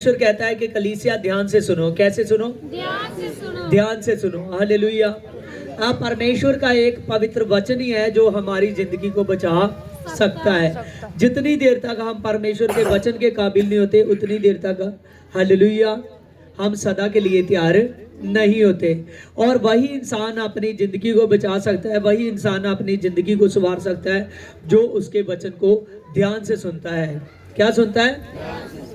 ईश्वर कहता है कि कलीसिया ध्यान से सुनो। कैसे सुनो? ध्यान से सुनो। ध्यान से सुनो। हालेलुया। आप परमेश्वर का एक पवित्र वचन ही है जो हमारी जिंदगी को बचा सकता है। जितनी देर तक हम परमेश्वर के वचन के काबिल नहीं होते उतनी देर तक हालेलुया हम सदा के लिए तैयार नहीं होते। और वही इंसान अपनी जिंदगी को बचा सकता है, वही इंसान अपनी जिंदगी को संवार सकता है जो उसके वचन को ध्यान से सुनता है। क्या सुनता है?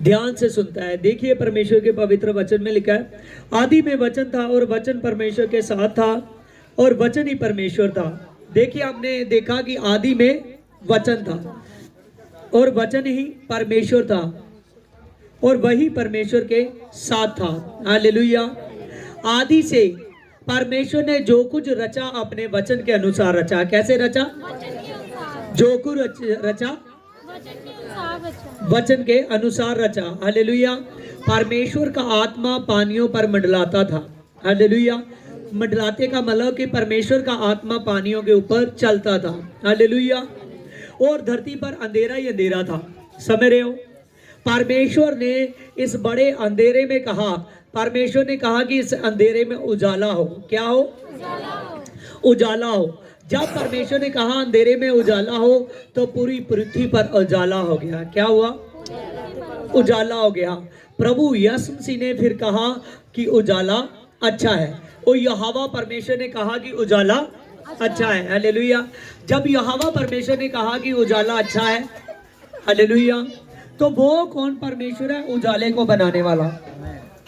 ध्यान से सुनता है। देखिए परमेश्वर के पवित्र वचन में लिखा है, आदि में वचन था और वचन परमेश्वर के साथ था और वचन ही परमेश्वर था। देखिए हमने देखा कि आदि में वचन था और वचन ही परमेश्वर था और वही परमेश्वर के साथ था। हालेलुया। आदि से परमेश्वर ने जो कुछ रचा अपने वचन के अनुसार रचा। कैसे रचा? जो कुछ रचा वचन के अनुसार रचा। हालेलुया। परमेश्वर का आत्मा पानियों पर मंडलाता था। हालेलुया। मंडलाते का मतलब कि परमेश्वर का आत्मा पानियों के ऊपर चलता था। हालेलुया। और धरती पर अंधेरा ही अंधेरा था। समझ रहे हो? परमेश्वर ने इस बड़े अंधेरे में कहा, परमेश्वर ने कहा कि इस अंधेरे में उजाला हो। क्या हो? उजाला हो। जब परमेश्वर ने कहा अंधेरे में उजाला हो तो पूरी पृथ्वी पर उजाला हो गया। क्या हुआ? उजाला हो गया। प्रभु यीशु मसीह ने फिर कहा कि उजाला अच्छा है और यहोवा परमेश्वर ने कहा कि उजाला अच्छा है। हालेलुया। जब यहोवा परमेश्वर ने कहा कि उजाला अच्छा है, हालेलुया, तो वो कौन परमेश्वर है? उजाले को बनाने वाला।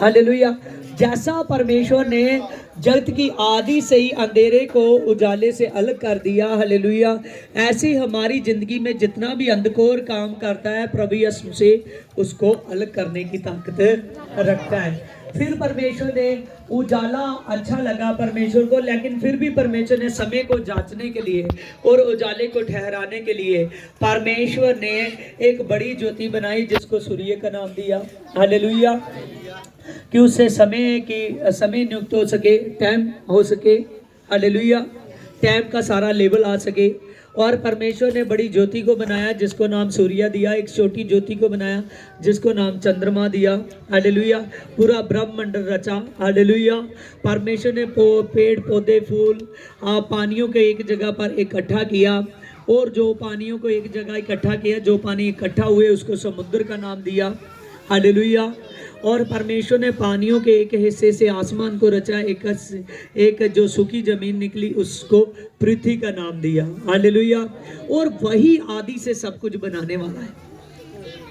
हालेलुया। जैसा परमेश्वर ने जगत की आदि से ही अंधेरे को उजाले से अलग कर दिया, हालेलुया, ऐसे हमारी जिंदगी में जितना भी अंधकार काम करता है प्रभु यीशु से उसको अलग करने की ताकत रखता है। फिर परमेश्वर ने उजाला अच्छा लगा परमेश्वर को, लेकिन फिर भी परमेश्वर ने समय को जांचने के लिए और उजाले को ठहराने के लिए परमेश्वर ने एक बड़ी ज्योति बनाई जिसको सूर्य का नाम दिया। हालेलुया। कि उससे समय नियुक्त हो सके, टाइम हो सके। हालेलुया। टाइम का सारा लेवल आ सके। और परमेश्वर ने बड़ी ज्योति को बनाया जिसको नाम सूर्य दिया, एक छोटी ज्योति को बनाया जिसको नाम चंद्रमा दिया। हालेलुया। पूरा ब्रह्मांड रचा। हालेलुया। परमेश्वर ने पेड़ पौधे फूल पानियों के एक जगह पर इकट्ठा किया और जो पानियों को एक जगह इकट्ठा किया, जो पानी इकट्ठा हुए उसको समुद्र का नाम दिया। हालेलुया। और परमेश्वर ने पानियों के एक हिस्से से आसमान को रचा, एक जो सूखी जमीन निकली उसको पृथ्वी का नाम दिया। हालेलुया। और वही आदि से सब कुछ बनाने वाला है।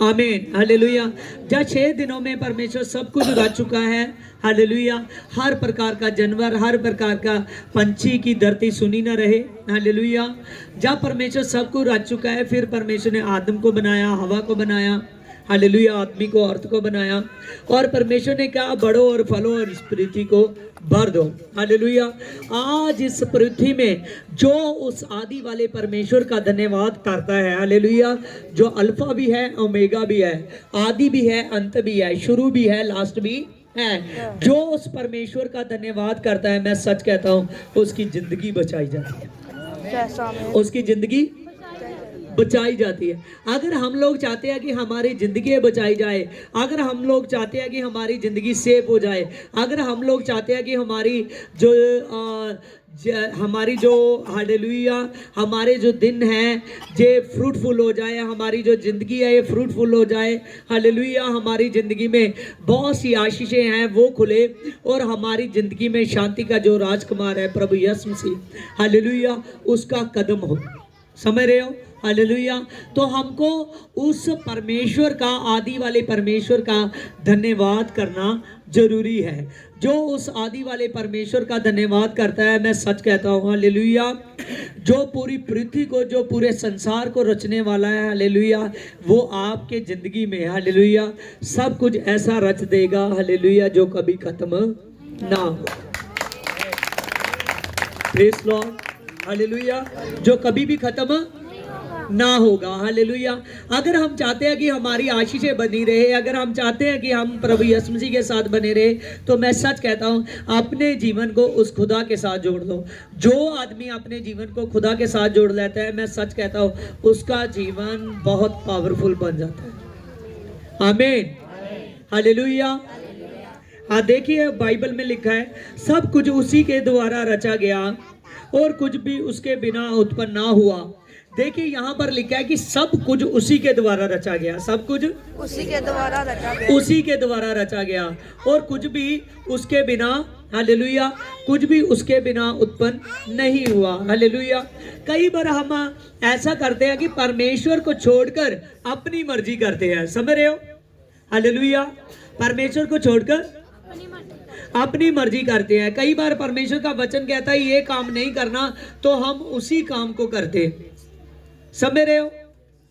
आमीन। हालेलुया। जब 6 दिनों में परमेश्वर सब कुछ रच चुका है। हालेलुया। हर प्रकार का जानवर, हर प्रकार का पंछी की धरती सुनी न रहे। हालेलुया। जब परमेश्वर सब कुछ रच चुका है फिर परमेश्वर ने आदम को बनाया, हवा को बनाया। हालेलुया। आदमी को, औरत को बनाया और परमेश्वर ने कहा बढ़ो और फलो और इस पृथ्वी को भर दो। हालेलुया। आज इस पृथ्वी में जो उस आदि वाले परमेश्वर का धन्यवाद करता है, हालेलुया, जो अल्फा भी है, ओमेगा भी है, आदि भी है, अंत भी है, शुरू भी है, लास्ट भी है, जो उस परमेश्वर का धन्यवाद करता है, मैं सच कहता हूँ उसकी जिंदगी बचाई जाती है। उसकी जिंदगी बचाई जाती है। अगर हम लोग चाहते हैं कि हमारी ज़िंदगी बचाई जाए, अगर हम लोग चाहते हैं कि हमारी ज़िंदगी सेफ हो जाए, अगर हम लोग चाहते हैं कि हमारी जो हालेलुया हमारे जो दिन हैं ये फ्रूटफुल हो जाए, हमारी जो ज़िंदगी है ये फ्रूटफुल हो जाए, हालेलुया, हमारी ज़िंदगी में बहुत सी आशीषें हैं वो खुले और हमारी ज़िंदगी में शांति का जो राजकुमार है प्रभु यीशु मसीह, हालेलुया, उसका कदम हो। समझ रहे हो? हालेलुया। तो हमको उस परमेश्वर का, आदि वाले परमेश्वर का धन्यवाद करना जरूरी है। जो उस आदि वाले परमेश्वर का धन्यवाद करता है, मैं सच कहता हूँ, हालेलुया, जो पूरी पृथ्वी को, जो पूरे संसार को रचने वाला है, हालेलुया, वो आपके जिंदगी में, हालेलुया, सब कुछ ऐसा रच देगा, हालेलुया, जो कभी खत्म ना हो। Praise Lord. हालेलुया। जो कभी भी खत्म ना होगा। हालेलुया। अगर हम चाहते हैं कि हमारी आशीषें बनी रहे, अगर हम चाहते हैं कि हम प्रभु यीशु मसीह के साथ बने रहे, तो मैं सच कहता हूँ अपने जीवन को उस खुदा के साथ जोड़ दो। जो आदमी अपने जीवन को खुदा के साथ जोड़ लेता है, मैं सच कहता हूँ उसका जीवन बहुत पावरफुल बन जाता है। आमीन। हालेलुया। हाँ देखिए बाइबल में लिखा है सब कुछ उसी के द्वारा रचा गया और कुछ भी उसके बिना उत्पन्न ना हुआ। देखिए यहाँ पर लिखा है कि सब कुछ उसी के द्वारा रचा गया, सब कुछ उसी के द्वारा रचा गया, उसी के द्वारा रचा गया और कुछ भी उसके बिना, हालेलुया, कुछ भी उसके बिना उत्पन्न नहीं हुआ। हालेलुया। कई बार हम ऐसा करते हैं कि परमेश्वर को छोड़कर अपनी मर्जी करते हैं, समझ रहे हो? हालेलुया। परमेश्वर को छोड़कर अपनी मर्जी करते हैं। कई बार परमेश्वर का वचन कहता है ये काम नहीं करना तो हम उसी काम को करते हैं, समझ रहे हो?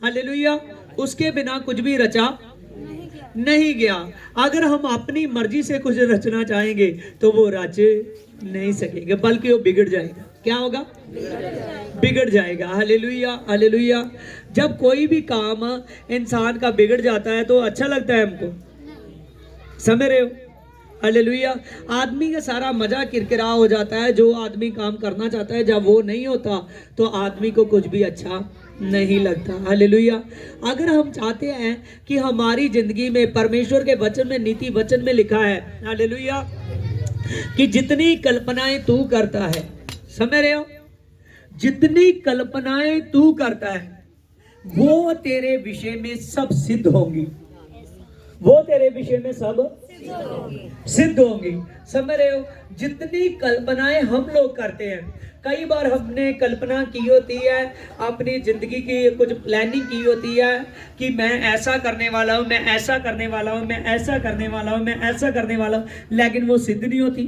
हालेलुया। उसके बिना कुछ भी रचा नहीं गया। अगर हम अपनी मर्जी से कुछ रचना चाहेंगे तो वो रच नहीं सकेंगे, बल्कि वो बिगड़ जाएगा। क्या होगा? बिगड़ जाएगा। Hallelujah, hallelujah. जब कोई भी काम इंसान का बिगड़ जाता है तो अच्छा लगता है हमको, समझ रहे हो? हालेलुया। आदमी का सारा मजा किरकिरा हो जाता है। जो आदमी काम करना चाहता है जब वो नहीं होता तो आदमी को कुछ भी अच्छा नहीं लगता। हालेलुया। अगर हम चाहते हैं कि हमारी जिंदगी में परमेश्वर के वचन में, नीति वचन में लिखा है, हालेलुया, कि जितनी कल्पनाएं तू करता है, समझ रहे हो, जितनी कल्पनाएं तू करता है वो तेरे विषय में सब सिद्ध होंगी, वो तेरे विषय में सब सिद्ध होंगी, समझ रहे हो? जितनी कल्पनाएं हम लोग करते हैं, कई बार हमने कल्पना की होती है, अपनी जिंदगी की कुछ प्लानिंग की होती है कि मैं ऐसा करने वाला हूँ, मैं ऐसा करने वाला हूँ, मैं ऐसा करने वाला हूँ, मैं ऐसा करने वाला हूँ, लेकिन वो सिद्ध नहीं होती।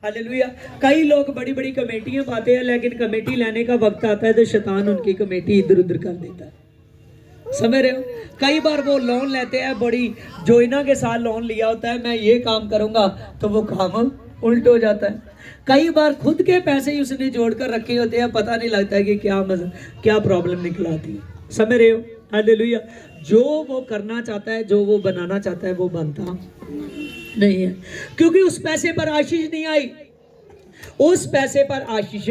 हालेलुया। कई लोग बड़ी बड़ी कमेटियां पाते हैं, लेकिन कमेटी लेने का वक्त आता है तो शैतान उनकी कमेटी इधर उधर कर देता है, समझ रहे हो? कई बार वो लोन लेते हैं, बड़ी जोइना के साथ लोन लिया होता है, मैं ये काम करूंगा तो वो काम उल्ट हो जाता है। कई बार खुद के पैसे ही उसने जोड़ कर रखे होते हैं, पता नहीं लगता है कि क्या प्रॉब्लम निकलाती है, समझ रहे हो? हालेलुया। जो वो करना चाहता है, जो वो बनाना चाहता है, वो बनता नहीं है, क्योंकि उस पैसे पर आशीष नहीं आई, उस पैसे पर आशीष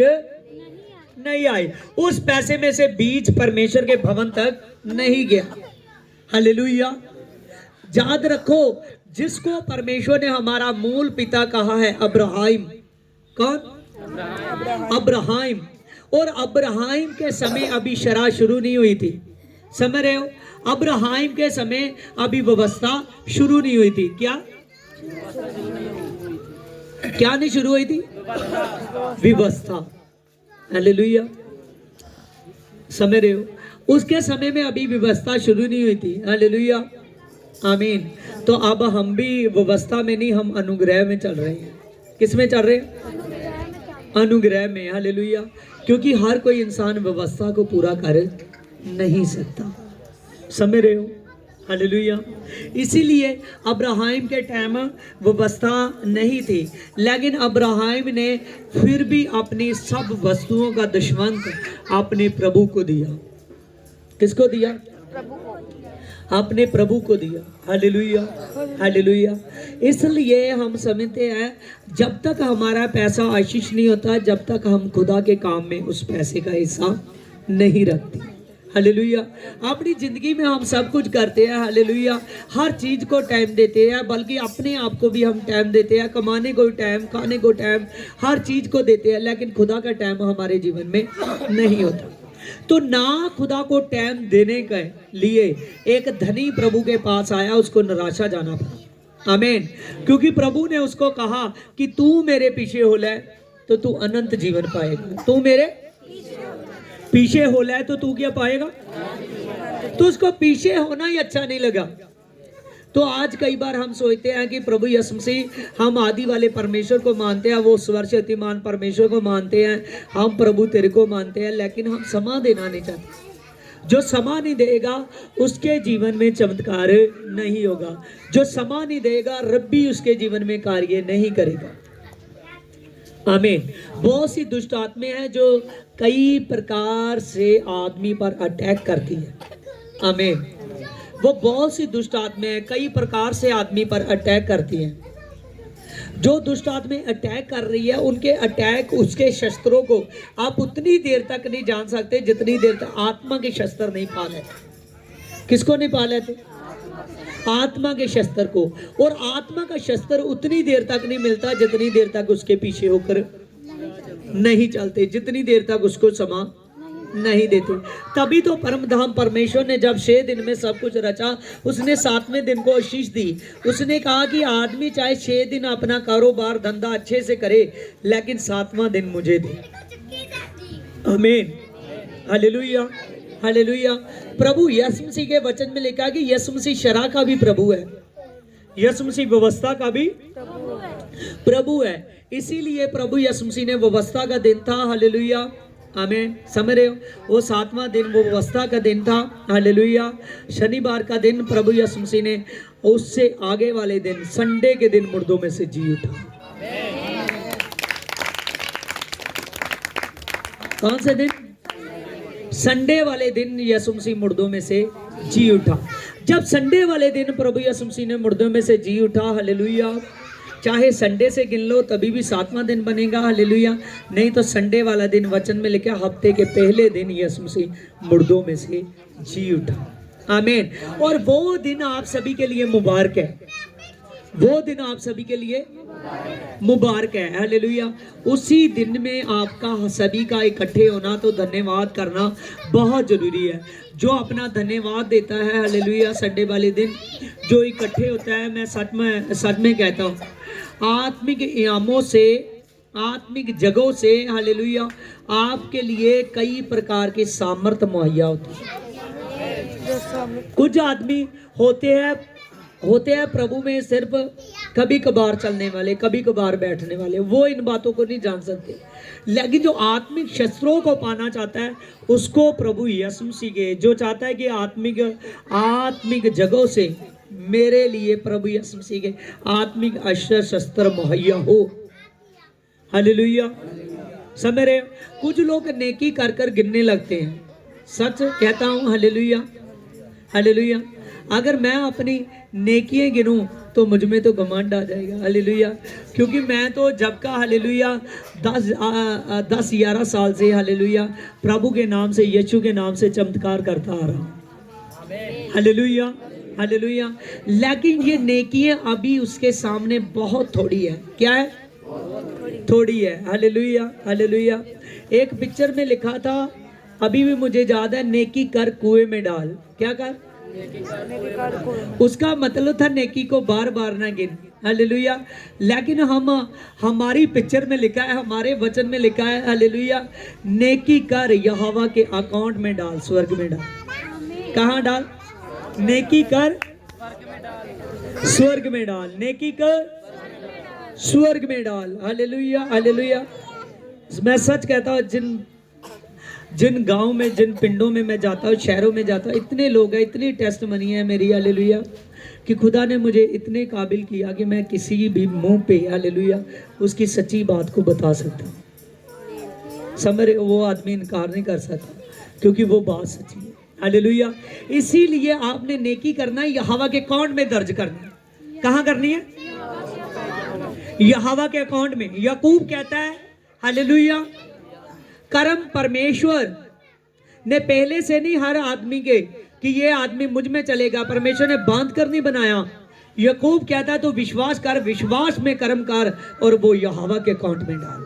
नहीं आई, उस पैसे में से बीज परमेश्वर के भवन तक नहीं गया। हालेलुया। याद रखो, जिसको परमेश्वर ने हमारा मूल पिता कहा है अब्राहम, कौन? अब्राहम। और अब्राहम के समय अभी शरा शुरू नहीं हुई थी, समझ रहे हो? अब्राहम के समय अभी व्यवस्था शुरू नहीं हुई थी। क्या क्या नहीं शुरू हुई थी? व्यवस्था। हालेलुया। समझ रहे हो? उसके समय में अभी व्यवस्था शुरू नहीं हुई थी। हालेलुया, आमीन। तो अब हम भी व्यवस्था में नहीं, हम अनुग्रह में चल रहे हैं। किस में चल रहे हैं? अनुग्रह में। हालेलुया। क्योंकि हर कोई इंसान व्यवस्था को पूरा कर नहीं सकता, समझ रहे हो? हालेलुया। इसीलिए अब्राहम के टाइम व्यवस्था नहीं थी, लेकिन अब्राहम ने फिर भी अपनी सब वस्तुओं का दशमंत अपने प्रभु को दिया। किसको दिया? अपने प्रभु को दिया। Hallelujah, hallelujah. इसलिए हम समझते हैं जब तक हमारा पैसा आशीष नहीं होता, जब तक हम खुदा के काम में उस पैसे का हिस्सा नहीं रखते। हालेलुया। अपनी जिंदगी में हम सब कुछ करते हैं, हालेलुया, हर चीज को टाइम देते हैं, बल्कि अपने आप को भी हम टाइम देते हैं, कमाने को टाइम, खाने को टाइम, हर चीज को देते हैं, लेकिन खुदा का टाइम हमारे जीवन में नहीं होता। तो ना खुदा को टाइम देने के लिए एक धनी प्रभु के पास आया, उसको निराशा जाना पड़ा। आमीन। क्योंकि प्रभु ने उसको कहा कि तू मेरे पीछे हो ले तो तू अनंत जीवन पाएगा, तू मेरे पीछे हो ले तो तू क्या पाएगा? तो उसको पीछे होना ही अच्छा नहीं लगा। तो आज कई बार हम सोचते हैं कि प्रभु यीशु मसीह, हम आदि वाले परमेश्वर को मानते हैं, वो स्वर शक्तिमान परमेश्वर को मानते हैं, हम प्रभु तेरे को मानते हैं, लेकिन हम समा देना नहीं चाहते। जो समा नहीं देगा उसके जीवन में चमत्कार नहीं होगा, जो समा नहीं देगा रब्बी उसके जीवन में कार्य नहीं करेगा। आमीन। बहुत सी दुष्ट आत्माएं हैं जो कई प्रकार से आदमी पर अटैक करती है। आमीन। वो बहुत सी दुष्ट आत्माएं कई प्रकार से आदमी पर अटैक करती हैं। जो दुष्ट आत्माएं अटैक कर रही है, उनके अटैक, उसके शस्त्रों को आप उतनी देर तक नहीं जान सकते जितनी देर तक आत्मा के शस्त्र नहीं पा लेते। किसको नहीं पा लेते? आत्मा के शस्त्र को। और आत्मा का शस्त्र उतनी देर तक नहीं मिलता जितनी देर तक उसके पीछे होकर नहीं चलते, जितनी देर तक उसको समा नहीं देते। तभी तो परमधाम परमेश्वर ने जब 6 दिन में सब कुछ रचा, उसने 7वें दिन को आशीष दी। उसने कहा कि आदमी चाहे 6 दिन अपना कारोबार धंधा अच्छे से करे, लेकिन 7वां दिन मुझे दे। आमीन, हालेलुया, हालेलुया। प्रभु यीशु मसीह के वचन में लिखा कि यीशु मसीह शरह का भी प्रभु है, यीशु मसीह व्यवस्था का भी प्रभु है। इसीलिए प्रभु यीशु मसीह ने व्यवस्था का दिन था, हालेलुया, आमीन, समझ रहे हो। वो 7वां दिन वो व्यवस्था का दिन था, हालेलुया। शनिवार का दिन प्रभु यीशु मसीह ने उससे आगे वाले दिन संडे के दिन मुर्दों में से जी उठा। कौन से दिन? संडे वाले दिन यीशु मसीह मुर्दों में से जी उठा। जब संडे वाले दिन प्रभु यीशु मसीह ने मुर्दों में से जी उठा, हालेलुया, चाहे संडे से गिन लो तभी भी 7वां दिन बनेगा, हालेलुया। नहीं तो संडे वाला दिन वचन में लिखा हफ्ते के पहले दिन यीशु मसीह मुर्दों में से जी उठा, आमीन। और वो दिन आप सभी के लिए मुबारक है, वो दिन आप सभी के लिए मुबारक है, हालेलुया। उसी दिन में आपका सभी का इकट्ठे होना, तो धन्यवाद करना बहुत जरूरी है। जो अपना धन्यवाद देता है, हालेलुया, संडे वाले दिन जो इकट्ठे होता है, मैं सच में कहता हूँ, आत्मिक इनामों से, आत्मिक जगहों से, हालेलुया, आपके लिए कई प्रकार के सामर्थ्य मुहैया होते हैं। कुछ आदमी होते हैं प्रभु में सिर्फ कभी कभार चलने वाले, कभी कभार बैठने वाले, वो इन बातों को नहीं जान सकते। लेकिन जो आत्मिक शस्त्रों को पाना चाहता है, उसको प्रभु यीशु मसीह के, जो चाहता है कि आत्मिक जगहों से मेरे लिए प्रभु यीशु मसीह के आत्मिक अस्त्र शस्त्र मुहैया हो, हालेलुया, समझ रहे हो। कुछ लोग नेकी कर कर गिनने लगते हैं, सच कहता हूँ, हालेलुया, हालेलुया। अगर मैं अपनी नेकियां गिनूं तो मुझ में तो घमंड आ जाएगा, हालेलुया, क्योंकि मैं तो जब का, हालेलुया, 10-11 साल से, हालेलुया, प्रभु के नाम से, यीशु के नाम से चमत्कार करता आ रहा हूँ, हालेलुया, हालेलुया। लेकिन ये नेकियां अभी उसके सामने बहुत थोड़ी है। क्या है? थोड़ी है, हालेलुया, हालेलुया। एक पिक्चर में लिखा था, अभी भी मुझे याद है, नेकी कर कुएं में डाल। क्या कर? उसका मतलब था नेकी को बार बार ना गिन, हालेलुया। लेकिन हमारी पिक्चर में लिखा है, हमारे वचन में लिखा है, हालेलुया, नेकी कर यहोवा के अकाउंट में डाल, स्वर्ग में डाल। कहाँ डाल? नेकी कर स्वर्ग में डाल, नेकी कर स्वर्ग में डाल, हालेलुया, हालेलुया। मैं सच कहता हूँ, जिन गांव में, जिन पिंडों में मैं जाता हूँ, शहरों में जाता हूँ, इतने लोग हैं, इतनी टेस्ट मनी है मेरी, हालेलुया, कि खुदा ने मुझे इतने काबिल किया कि मैं किसी भी मुंह पे, हालेलुया, उसकी सच्ची बात को बता सकता हूँ। समझ, वो आदमी इनकार नहीं कर सकता, क्योंकि वो बात सच्ची है, हालेलुया। इसीलिए आपने नेकी करना है, यहोवा के अकाउंट में दर्ज करनी है। कहाँ करनी है? यहोवा के अकाउंट में। याकूब कहता है, हालेलुया, कर्म परमेश्वर ने पहले से नहीं हर आदमी के कि ये आदमी मुझ में चलेगा, परमेश्वर ने बांध कर नहीं बनाया। याकूब कहता है तो विश्वास कर, विश्वास में कर्म कर, और वो यहोवा के अकाउंट में डाल,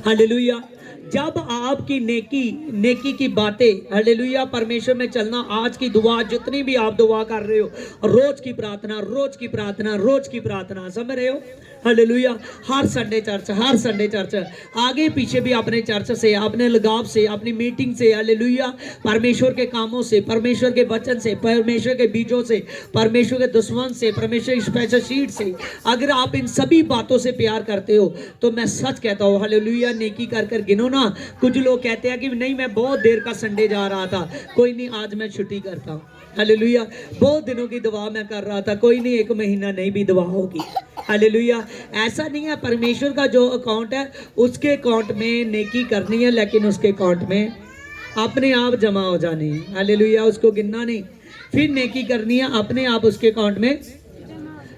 हालेलुया। जब आपकी नेकी की बातें, हालेलुया, परमेश्वर में चलना, आज की दुआ, जितनी भी आप दुआ कर रहे हो, रोज की प्रार्थना, रोज की प्रार्थना, रोज की प्रार्थना, समझ रहे हो, हालेलुया। हर संडे चर्च, हर संडे चर्च, आगे पीछे भी अपने चर्च से, अपने लगाव से, अपनी मीटिंग से, हालेलुया, परमेश्वर के कामों से, परमेश्वर के वचन से, परमेश्वर के बीजों से, परमेश्वर के दुश्मन से, परमेश्वर की स्पेशल शीट से, अगर आप इन सभी बातों से प्यार करते हो, तो मैं सच कहता हूँ, हालेलुया, नेकी कर कर गिनो ना। कुछ लोग कहते हैं कि नहीं, मैं बहुत देर का संडे जा रहा था, कोई नहीं, आज मैं छुट्टी करता हूँ, हालेलुया, बहुत दिनों की दुआ मैं कर रहा था, कोई नहीं, 1 महीना नहीं भी दुआ होगी, हालेलुया। ऐसा नहीं है। परमेश्वर का जो अकाउंट है, उसके अकाउंट में नेकी करनी है, लेकिन उसके अकाउंट में अपने आप जमा हो जानी है, हालेलुया, उसको गिनना नहीं, फिर नेकी करनी है, अपने आप उसके अकाउंट में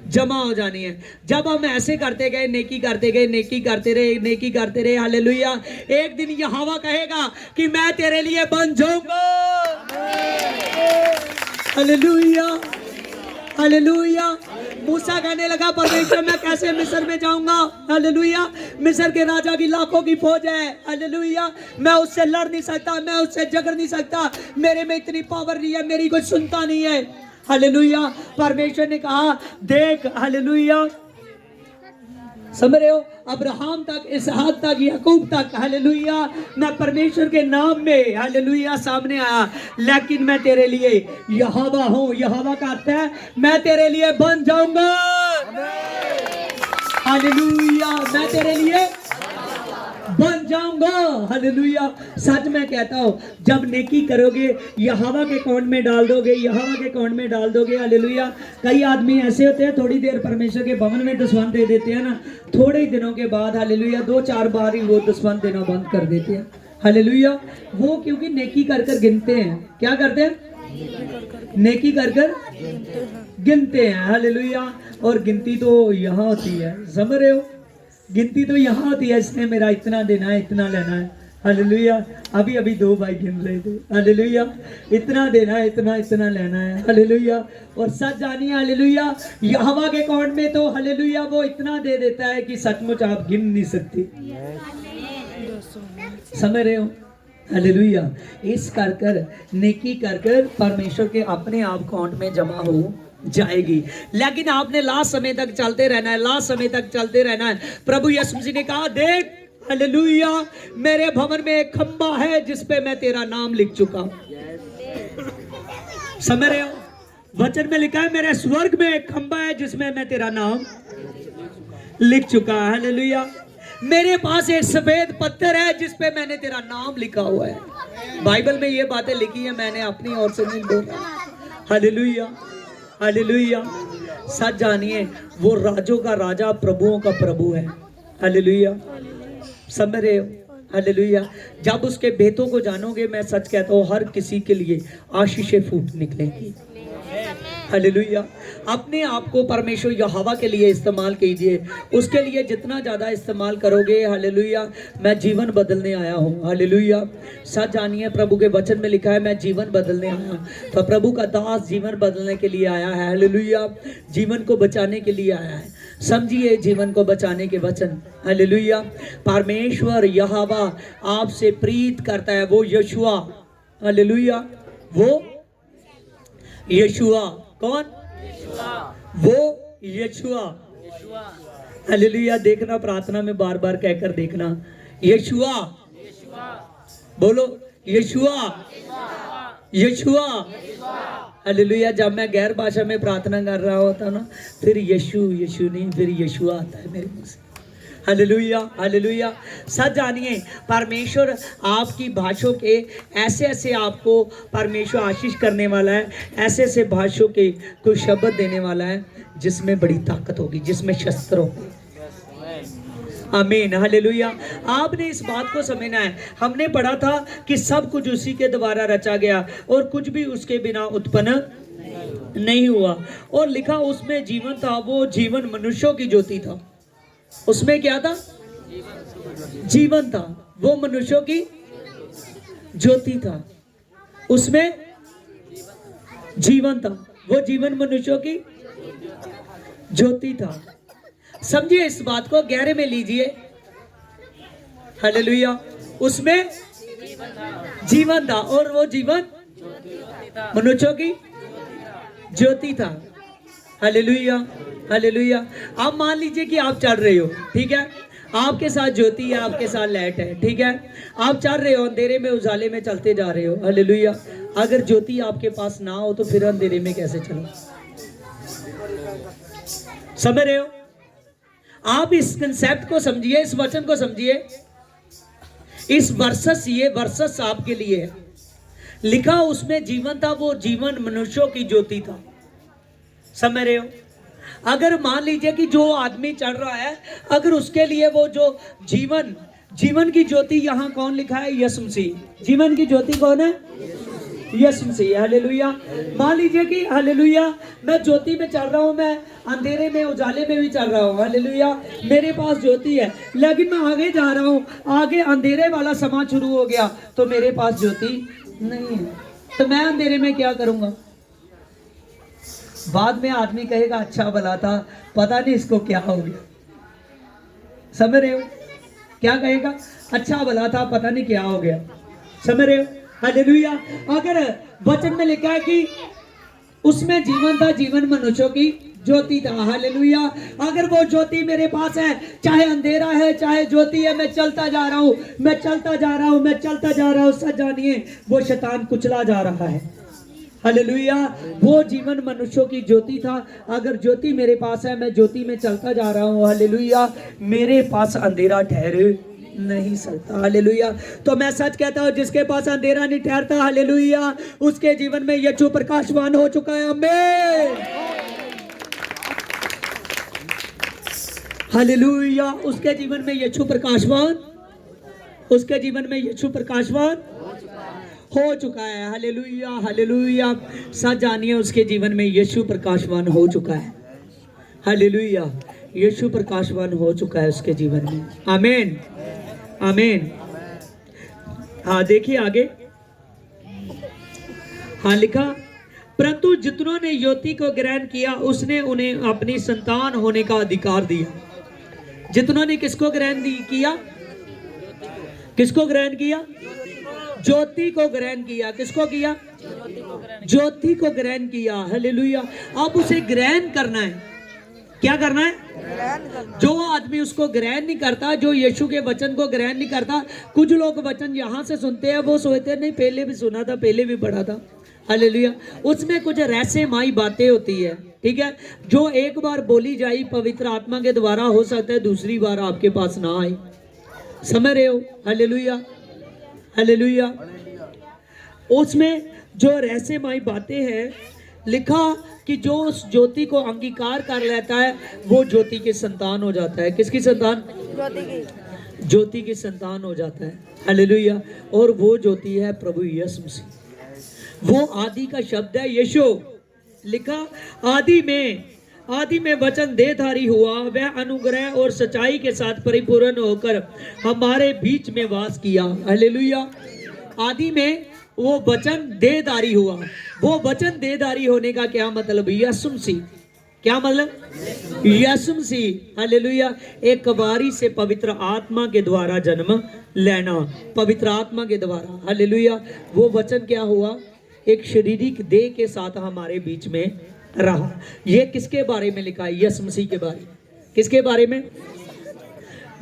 जमा हो जानी है। जब हम ऐसे करते गए, नेकी करते गए, नेकी करते रहे, नेकी करते रहे, हालेलुया, एक दिन यहोवा कहेगा कि मैं तेरे लिए बन जाऊंगा, हालेलुया, हालेलुया। मूसा कहने लगा परमेश्वर मैं कैसे मिस्र में जाऊंगा, हालेलुया। मिस्र के राजा की लाखों की फौज है, हालेलुया। मैं उससे लड़ नहीं सकता, मैं उससे झगड़ नहीं सकता, मेरे में इतनी पावर नहीं है, मेरी कोई सुनता नहीं है, हालेलुया। परमेश्वर ने कहा देख, हालेलुया, समझ रहे हो, अब्राहम तक, इसहाक तक, याकूब तक, हालेलुया, मैं परमेश्वर के नाम में, हालेलुया, सामने आया, लेकिन मैं तेरे लिए यहोवा हूं। यहोवा का अर्थ है मैं तेरे लिए बन जाऊंगा, हालेलुया, मैं तेरे लिए बन जाऊंगा, हालेलुया। सच मैं कहता हूं, जब नेकी करोगे यहोवा के अकाउंट में डाल दोगे, यहोवा के अकाउंट में डाल दोगे, हालेलुया। कई आदमी ऐसे होते हैं थोड़ी देर परमेश्वर के भवन में दसवंत दे देते हैं ना, थोड़े ही दिनों के बाद, हालेलुया, 2-4 बार ही वो दसवंत देना बंद कर देते हैं, हालेलुया। वो क्योंकि नेकी कर कर गिनते हैं, क्या करते हैं, नेकी कर कर गिनते हैं, हालेलुया। और गिनती तो यहाँ होती है, समझ रहे हो, गिनती तो यहाँ होती है, इसने मेरा इतना देना है, इतना लेना है, हालेलुया। अभी अभी 2 भाई गिन रहे थे, हालेलुया, इतना देना है, इतना इतना लेना है, हालेलुया। और सच जानिए, हालेलुया, यहोवा के अकाउंट में तो, हालेलुया, वो इतना दे देता है कि सचमुच आप गिन नहीं सकते, समझ रहे हो, हालेलुया। इस कर कर नेकी कर कर परमेश्वर के अपने आप अकाउंट में जमा हो जाएगी, लेकिन आपने लास्ट समय तक चलते रहना है, लास्ट समय तक चलते रहना है। प्रभु यीशु मसीह ने कहा देख, हालेलुया, मेरे भवन में एक खंबा है जिस पे मैं तेरा नाम लिख चुका हूं, समझ रहे हो, वचन में लिखा है मेरे स्वर्ग में एक खंबा है जिसमें मैं तेरा नाम लिख चुका, हालेलुया। मेरे पास एक सफेद पत्थर है जिस पे मैंने तेरा नाम लिखा हुआ है। बाइबल में ये बातें लिखी है, मैंने अपनी ओर से नहीं बोला, हालेलुया, हालेलुया। सच जानिए, वो राजों का राजा, प्रभुओं का प्रभु है, हालेलुया, समझ रहे हो, हालेलुया। जब उसके भेदों को जानोगे, मैं सच कहता हूँ, हर किसी के लिए आशीषें फूट निकलेंगी, हालेलुया। अपने आप को परमेश्वर यहोवा के लिए इस्तेमाल कीजिए, उसके लिए जितना ज़्यादा इस्तेमाल करोगे, हालेलुया, मैं जीवन बदलने आया हूँ, हालेलुया। सच जानिए, प्रभु के वचन में लिखा है मैं जीवन बदलने आया, तो प्रभु का दास जीवन बदलने के लिए आया है, हालेलुया, जीवन को बचाने के लिए आया है। समझिए जीवन को बचाने के वचन, हालेलुया। परमेश्वर यहोवा आपसे प्रीत करता है, वो यशुआ, हालेलुया, वो यशुआ, कौन, वो यशुआ, हालेलुया। देखना, प्रार्थना में बार बार कहकर देखना, यशुआ, बोलो यशुआ, यशुआ, हालेलुया। जब मैं गैर भाषा में प्रार्थना कर रहा होता ना, फिर यशु यशु नहीं, फिर यशुआ आता है मेरे मुंह से, हालेलुया, हालेलुया। सच जानिए, परमेश्वर आपकी भाषाओं के ऐसे ऐसे आपको परमेश्वर आशीष करने वाला है, ऐसे ऐसे भाषाओं के कोई शब्द देने वाला है जिसमें बड़ी ताकत होगी, जिसमें शस्त्र होंगे, आमीन, हालेलुया। आपने इस बात को समझना है। हमने पढ़ा था कि सब कुछ उसी के द्वारा रचा गया और कुछ भी उसके बिना उत्पन्न नहीं हुआ, और लिखा उसमें जीवन था, वो जीवन मनुष्यों की ज्योति था। उसमें क्या था, जीवन था, वो मनुष्यों की ज्योति था, उसमें जीवन था, वो जीवन मनुष्यों की ज्योति था। समझिए इस बात को, गहरे में लीजिए, हालेलुया। उसमें जीवन था और वो जीवन मनुष्यों की ज्योति था, हालेलुया, हालेलुया। आप मान लीजिए कि आप चल रहे हो, ठीक है, आपके साथ ज्योति है, आपके साथ लाइट है, ठीक है, आप चल रहे हो, अंधेरे में उजाले में चलते जा रहे हो, हालेलुया। अगर ज्योति आपके पास ना हो तो फिर अंधेरे में कैसे चलो, समझ रहे हो। आप इस कंसेप्ट को समझिए, इस वचन को समझिए, इस वर्षस, ये वर्षस आपके लिए है। लिखा उसमें जीवन था, वो जीवन मनुष्यों की ज्योति था, समझ रहे हो। अगर मान लीजिए कि जो आदमी चल रहा है, अगर उसके लिए वो जो जीवन, जीवन की ज्योति, यहाँ कौन लिखा है, यीशु मसीह, जीवन की ज्योति कौन है, यीशु मसीह, हालेलुया। मान लीजिए कि हालेलुया मैं ज्योति में चल रहा हूँ, मैं अंधेरे में उजाले में भी चल रहा हूँ, हालेलुया, मेरे पास ज्योति है, लेकिन मैं आगे जा रहा हूँ, आगे अंधेरे वाला समा शुरू हो गया तो मेरे पास ज्योति नहीं है, तो मैं अंधेरे में क्या करूँगा, बाद में आदमी कहेगा अच्छा भला था, पता नहीं इसको क्या हो गया। समझ रहे हो? क्या कहेगा? अच्छा भला था, पता नहीं क्या हो गया। समझ रहे हो? हालेलुया। अगर वचन में लिखा है कि उसमें जीवन था, जीवन मनुष्यों की ज्योति था। हालेलुया। अगर वो ज्योति मेरे पास है, चाहे अंधेरा है चाहे ज्योति है, मैं चलता जा रहा हूं, मैं चलता जा रहा हूं, मैं चलता जा रहा हूं, सच जानिए वो शैतान कुचला जा रहा है। हालेलुया। वो जीवन मनुष्यों की ज्योति था। अगर ज्योति मेरे पास है, मैं ज्योति में चलता जा रहा हूं। हालेलुया। मेरे पास अंधेरा ठहरे नहीं सकता। हालेलुया। तो मैं सच कहता हूं, जिसके पास अंधेरा नहीं ठहरता, हालेलुया, उसके जीवन में यीशु प्रकाशवान हो चुका है। आमीन। हालेलुया। उसके जीवन में यीशु प्रकाशवान, उसके जीवन में यीशु प्रकाशवान हो चुका है। हालेलुया। हालेलुया। सच जानिए उसके जीवन में यीशु प्रकाशवान हो चुका है। हालेलुया। यीशु प्रकाशवान हो चुका है उसके जीवन में। आमीन। आमीन। हाँ देखिए आगे। हाँ लिखा, परंतु जितनों ने ज्योति को ग्रहण किया उसने उन्हें अपनी संतान होने का अधिकार दिया। जितनों ने किसको ग्रहण किया? किसको ग्रहण किया? ज्योति को ग्रहण किया। किसको किया? ज्योति को ग्रहण किया। हालेलुया। अब उसे ग्रहण करना है। क्या करना है? जो आदमी उसको ग्रहण नहीं करता, जो यीशु के वचन को ग्रहण नहीं करता, कुछ लोग वचन यहाँ से सुनते हैं, वो सोचते नहीं पहले भी सुना था, पहले भी पढ़ा था। हालेलुया। उसमें कुछ रहस्यमयी बातें होती है, ठीक है, जो एक बार बोली जाई पवित्र आत्मा के द्वारा, हो सकता है दूसरी बार आपके पास ना आए। समझ रहे हो? हालेलुया। हालेलुया। उसमें जो रहस्यमयी बातें हैं, लिखा कि जो उस ज्योति को अंगीकार कर लेता है वो ज्योति की संतान हो जाता है। किसकी संतान? ज्योति की संतान हो जाता है। हालेलुया। और वो ज्योति है प्रभु यीशु मसीह। वो आदि का शब्द है यीशु। लिखा, आदि में वचन देहधारी हुआ, वह अनुग्रह और सच्चाई के साथ परिपूर्ण होकर हमारे बीच में वास किया। हालेलुया। आदि में वो वचन देहधारी हुआ। वो वचन देहधारी होने का क्या मतलब? यीशु मसीह। क्या मतलब? यीशु मसीह। हालेलुया। एक कबारी से पवित्र आत्मा के द्वारा जन्म लेना, पवित्र आत्मा के द्वारा। हालेलुया। वो वचन क्या हुआ? एक शारीरिक देह के साथ हमारे बीच में रहा। ये किसके बारे में लिखा है? यीशु मसीह के बारे में। किसके बारे में?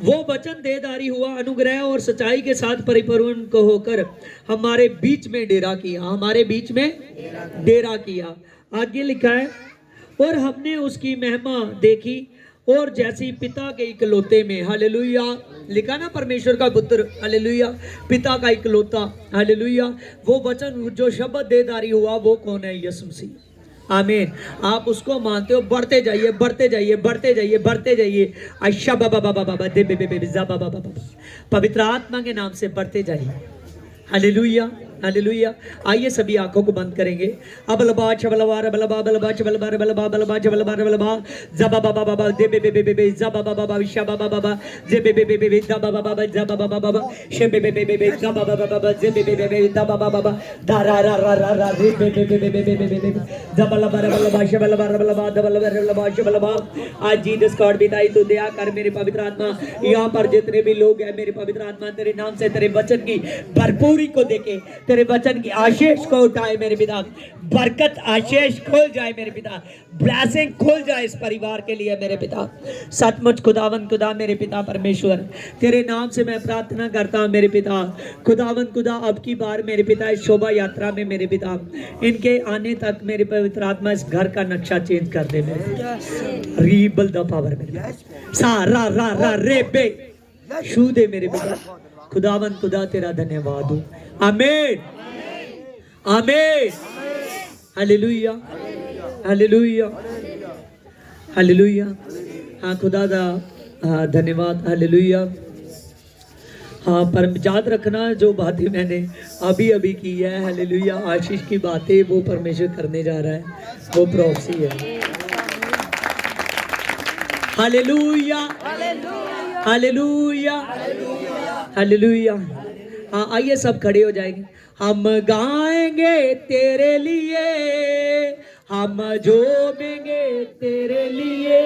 वो वचन देहधारी हुआ, अनुग्रह और सच्चाई के साथ परिपूर्ण को होकर हमारे बीच में डेरा किया। हमारे बीच में डेरा किया। आगे लिखा है, और हमने उसकी महिमा देखी और जैसी पिता के इकलौते में। हालेलुया। लिखा ना, परमेश्वर का पुत्र। हालेलुया। पिता का इकलौता। हालेलुया। वो वचन जो शब्द देहधारी हुआ वो कौन है? यीशु मसीह। आमीन। आप उसको मानते हो, बढ़ते जाइए, बढ़ते जाइए, बढ़ते जाइए, बढ़ते जाइए। आशा बाबा बाबा बाबा दे बे बे बे बाबा बाबा, पवित्र आत्मा के नाम से बढ़ते जाइए। हालेलुया। हालेलुया। आइए सभी आंखों को बंद करेंगे। अबलबा चबलबा रबलबा बलबा चबलबा रबलबा बलबा चबलबा रबलबा जबा बाबा बाबा दे बे बे बे बे जबा बाबा बाबा विशा बाबा बाबा जे बे बे बे बे जबा बाबा बाबा जबा बाबा बाबा शे बे बे बे बे जबा बाबा बाबा जे बे बे बे जबा बाबा बाबा दारा रा रा रा रा रे बे बे बे बे बे बे बे जबलबा रबलबा शबलबा रबलबा दबलबा रबलबा शबलबा। आज जीसस गॉड बिताई तू दया कर मेरे पवित्र आत्मा, यहाँ पर जितने भी लोग हैं मेरे पवित्र आत्मा, तेरे नाम से तेरे वचन की भरपूरी को देके, तेरे वचन की आशीष को उठाए मेरे पिता। बरकत आशीष खोल जाए मेरे पिता, ब्लेसिंग खोल जाए इस परिवार के लिए मेरे पिता। सचमुच खुदावन खुदा मेरे पिता परमेश्वर, तेरे नाम से मैं प्रार्थना करता हूँ मेरे पिता। खुदावन खुदा अब की बार मेरे पिता इस शोभा यात्रा में मेरे पिता, इनके आने तक मेरे पवित्र आत्मा इस घर का नक्शा चेंज कर दे मेरे। रीबल द पावर मेरे सा रा रा रा रे बे छू दे मेरे पिता। खुदावन खुदा तेरा धन्यवाद हो। आमीन। आमीन। हालेलुया। हालेलुया। हालेलुया। हाँ खुदा दा धन्यवाद। हालेलुया। हाँ, पर याद रखना जो बातें मैंने अभी अभी की है, हालेलुया, आशीष की बातें वो परमेश्वर करने जा रहा है, वो प्रोफेसी है। हालेलुया। हालेलुया। हालेलुया। हाँ आइए सब खड़े हो जाएंगे। हम गाएंगे तेरे लिए, हम झूमेंगे तेरे लिए,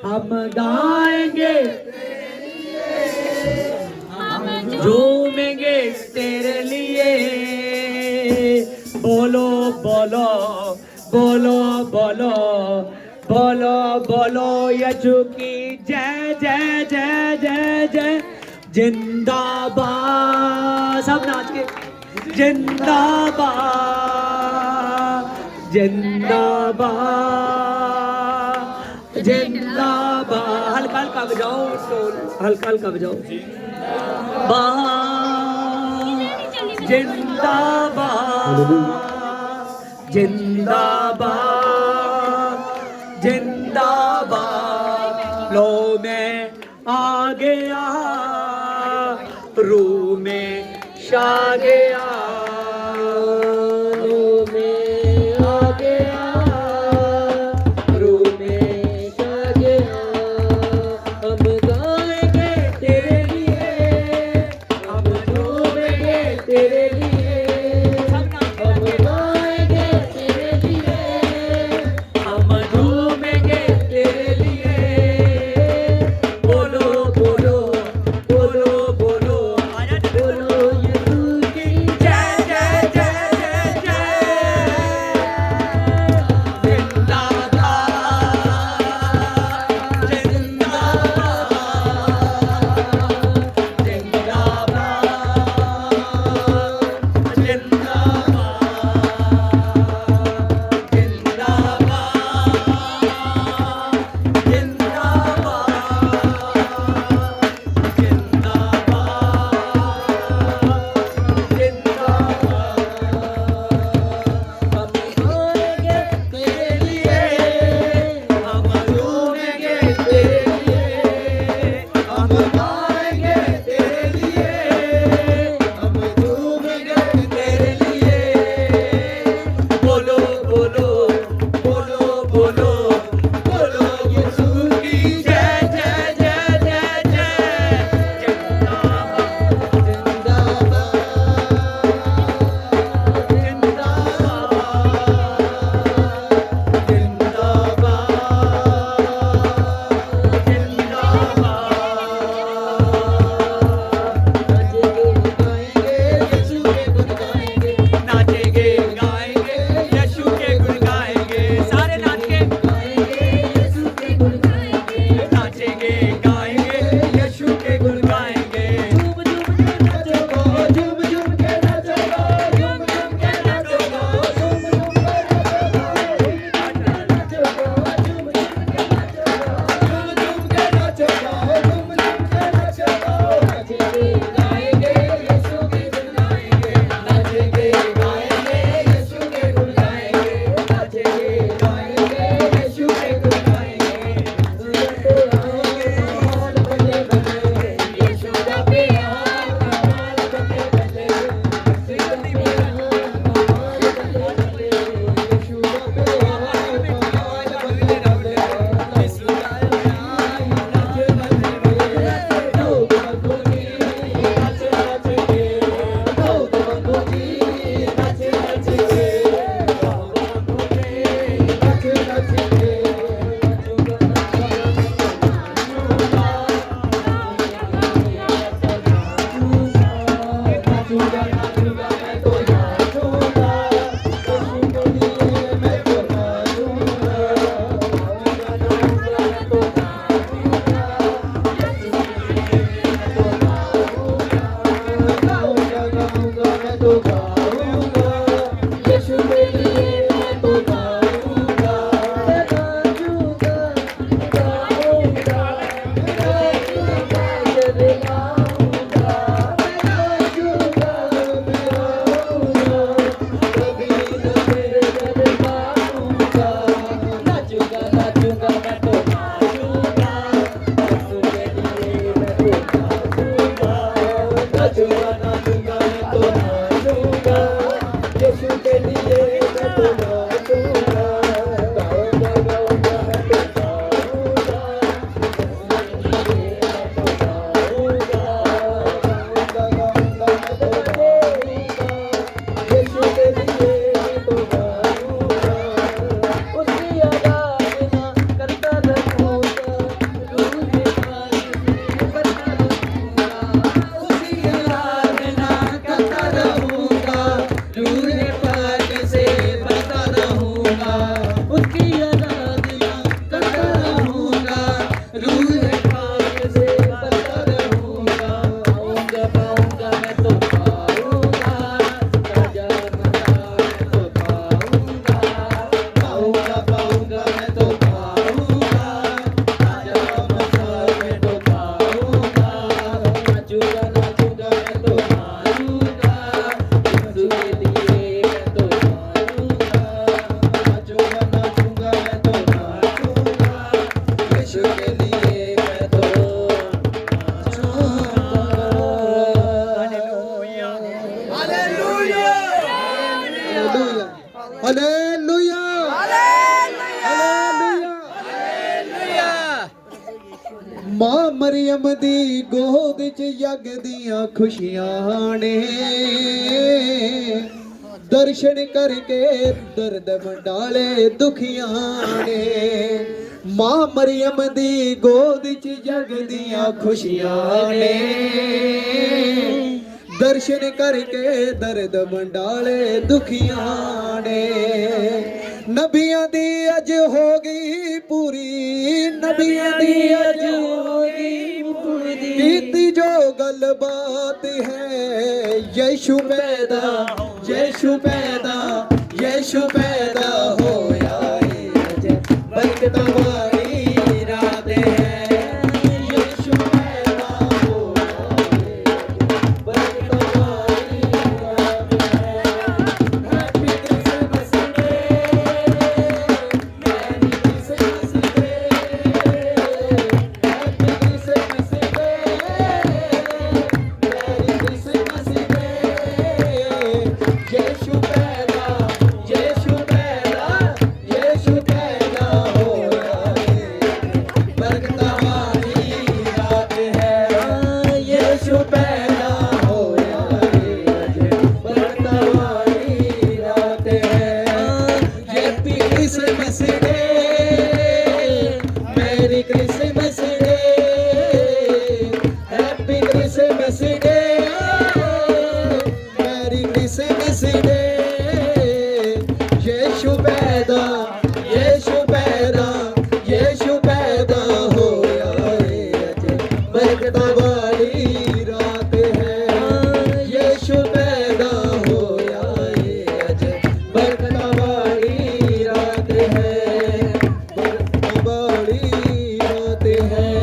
हम गाएंगे झूमेंगे तेरे लिए। बोलो बोलो बोलो बोलो बोलो बोलो यीशु की जय जय जय जय जय। जिंदाबाद, सब नाच के जिंदाबाद जिंदाबाद जिंदाबाद। हल्का हल्का बजाओ ढोल, हल्का हल्का बजाओ। जिंदाबाद जिंदाबाद जिंदाबाद। लो मैं आ गया, रू में शा गया, लो में आ गया, रू में शा गया। हम गाएंगे तेरे लिए, हम झूमेंगे तेरे लिए, हम गाएंगे तेरे लिए, ਮਰੀਮ ਦੀ ਗੋਦ 'ਚ ਜਗਦੀਆਂ ਖੁਸ਼ੀਆਂ ਨੇ ਦਰਸ਼ਨ ਕਰਕੇ ਦਰਦ ਵੰਡਾਲੇ ਦੁਖੀਆਂ ਨੇ ਮਾਂ ਮਰੀਮ ਦੀ ਗੋਦ 'ਚ ਜਗਦੀਆਂ ਖੁਸ਼ੀਆਂ ਨੇ ਦਰਸ਼ਨ ਕਰਕੇ ਦਰਦ ਵੰਡਾਲੇ ਦੁਖੀਆਂ ਨੇ ਨਬੀਆਂ ਦੀ ਅੱਜ ਹੋ ਗਈ ਪੂਰੀ ਨਬੀਆਂ ਦੀ ਅੱਜ ਹੋ ਗਈ ਪੂਰੀ ਕੀਤੀ ਜੋ ਗੱਲਬਾਤ ਹੈ ਯਿਸੂ ਪੈਦਾ ਯਿਸੂ ਪੈਦਾ ਯਿਸੂ ਪੈਦਾ ਹੋਇਆ ਏ ਅੱਜ ਬਰਕਤਾਂ ਵਾਲੀ ਰਾਤ ਹੈ ਯਿਸੂ ਪੈਦਾ ਹੋਇਆ ਏ ਅੱਜ ਬਰਕਤਾਂ ਵਾਲੀ ਰਾਤ ਹੈ happy Christmas day merry Christmas day happy Christmas day merry Christmas day Yisu ਪੈਦਾ ਯਿਸੂ ਪੈਦਾ ਯਿਸੂ ਪੈਦਾ ਹੋਇਆ ਏ ਬਰਕਤਾਂ ਵਾਲੀ ਰਾਤ ਹੈ ਯਿਸੂ ਪੈਦਾ ਹੋਇਆ ਏ ਅੱਜ ਬਰਕਤਾਂ ਵਾਲੀ ਰਾਤ ਹੈ happy Christmas day merry Christmas day happy Christmas day merry Christmas day Yisu ਪੈਦਾ ਯਿਸੂ ਪੈਦਾ ਯਿਸੂ ਪੈਦਾ ਹੋਇਆ ਏ ਅੱਜ ਬਰਕਤਾਂ ਵਾਲੀ ਰਾਤ ਹੈ ਯਿਸੂ ਪੈਦਾ ਹੋਇਆ ਏ ਅੱਜ ਬਰਕਤਾਂ ਵਾਲੀ ਰਾਤ ਹੈ ਬਰਕਤਾਂ ਵਾਲੀ ਰਾਤ ਹੈ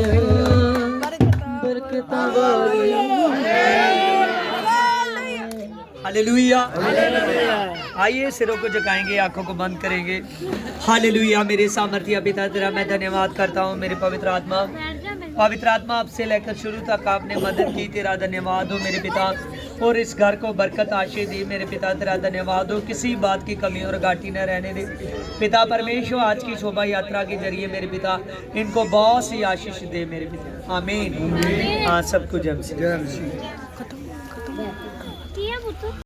ਬਰਕਤਾਂ ਵਾਲੀ हालेलुया आइए सिरों को झुकाएंगे आंखों को बंद करेंगे हालेलुया मेरे सामर्थ्य पिता तेरा मैं धन्यवाद करता हूँ मेरे पवित्र आत्मा आपसे लेकर शुरू तक आपने मदद की तेरा धन्यवाद हो मेरे पिता और इस घर को बरकत आशीष दी मेरे पिता तेरा धन्यवाद हो किसी बात की कमी और घाटी न रहने दे पिता परमेश्वर आज की शोभा यात्रा के जरिए मेरे पिता इनको बहुत सी आशीष दे मेरे पिता आमीन हाँ सब कुछ जय मसीह।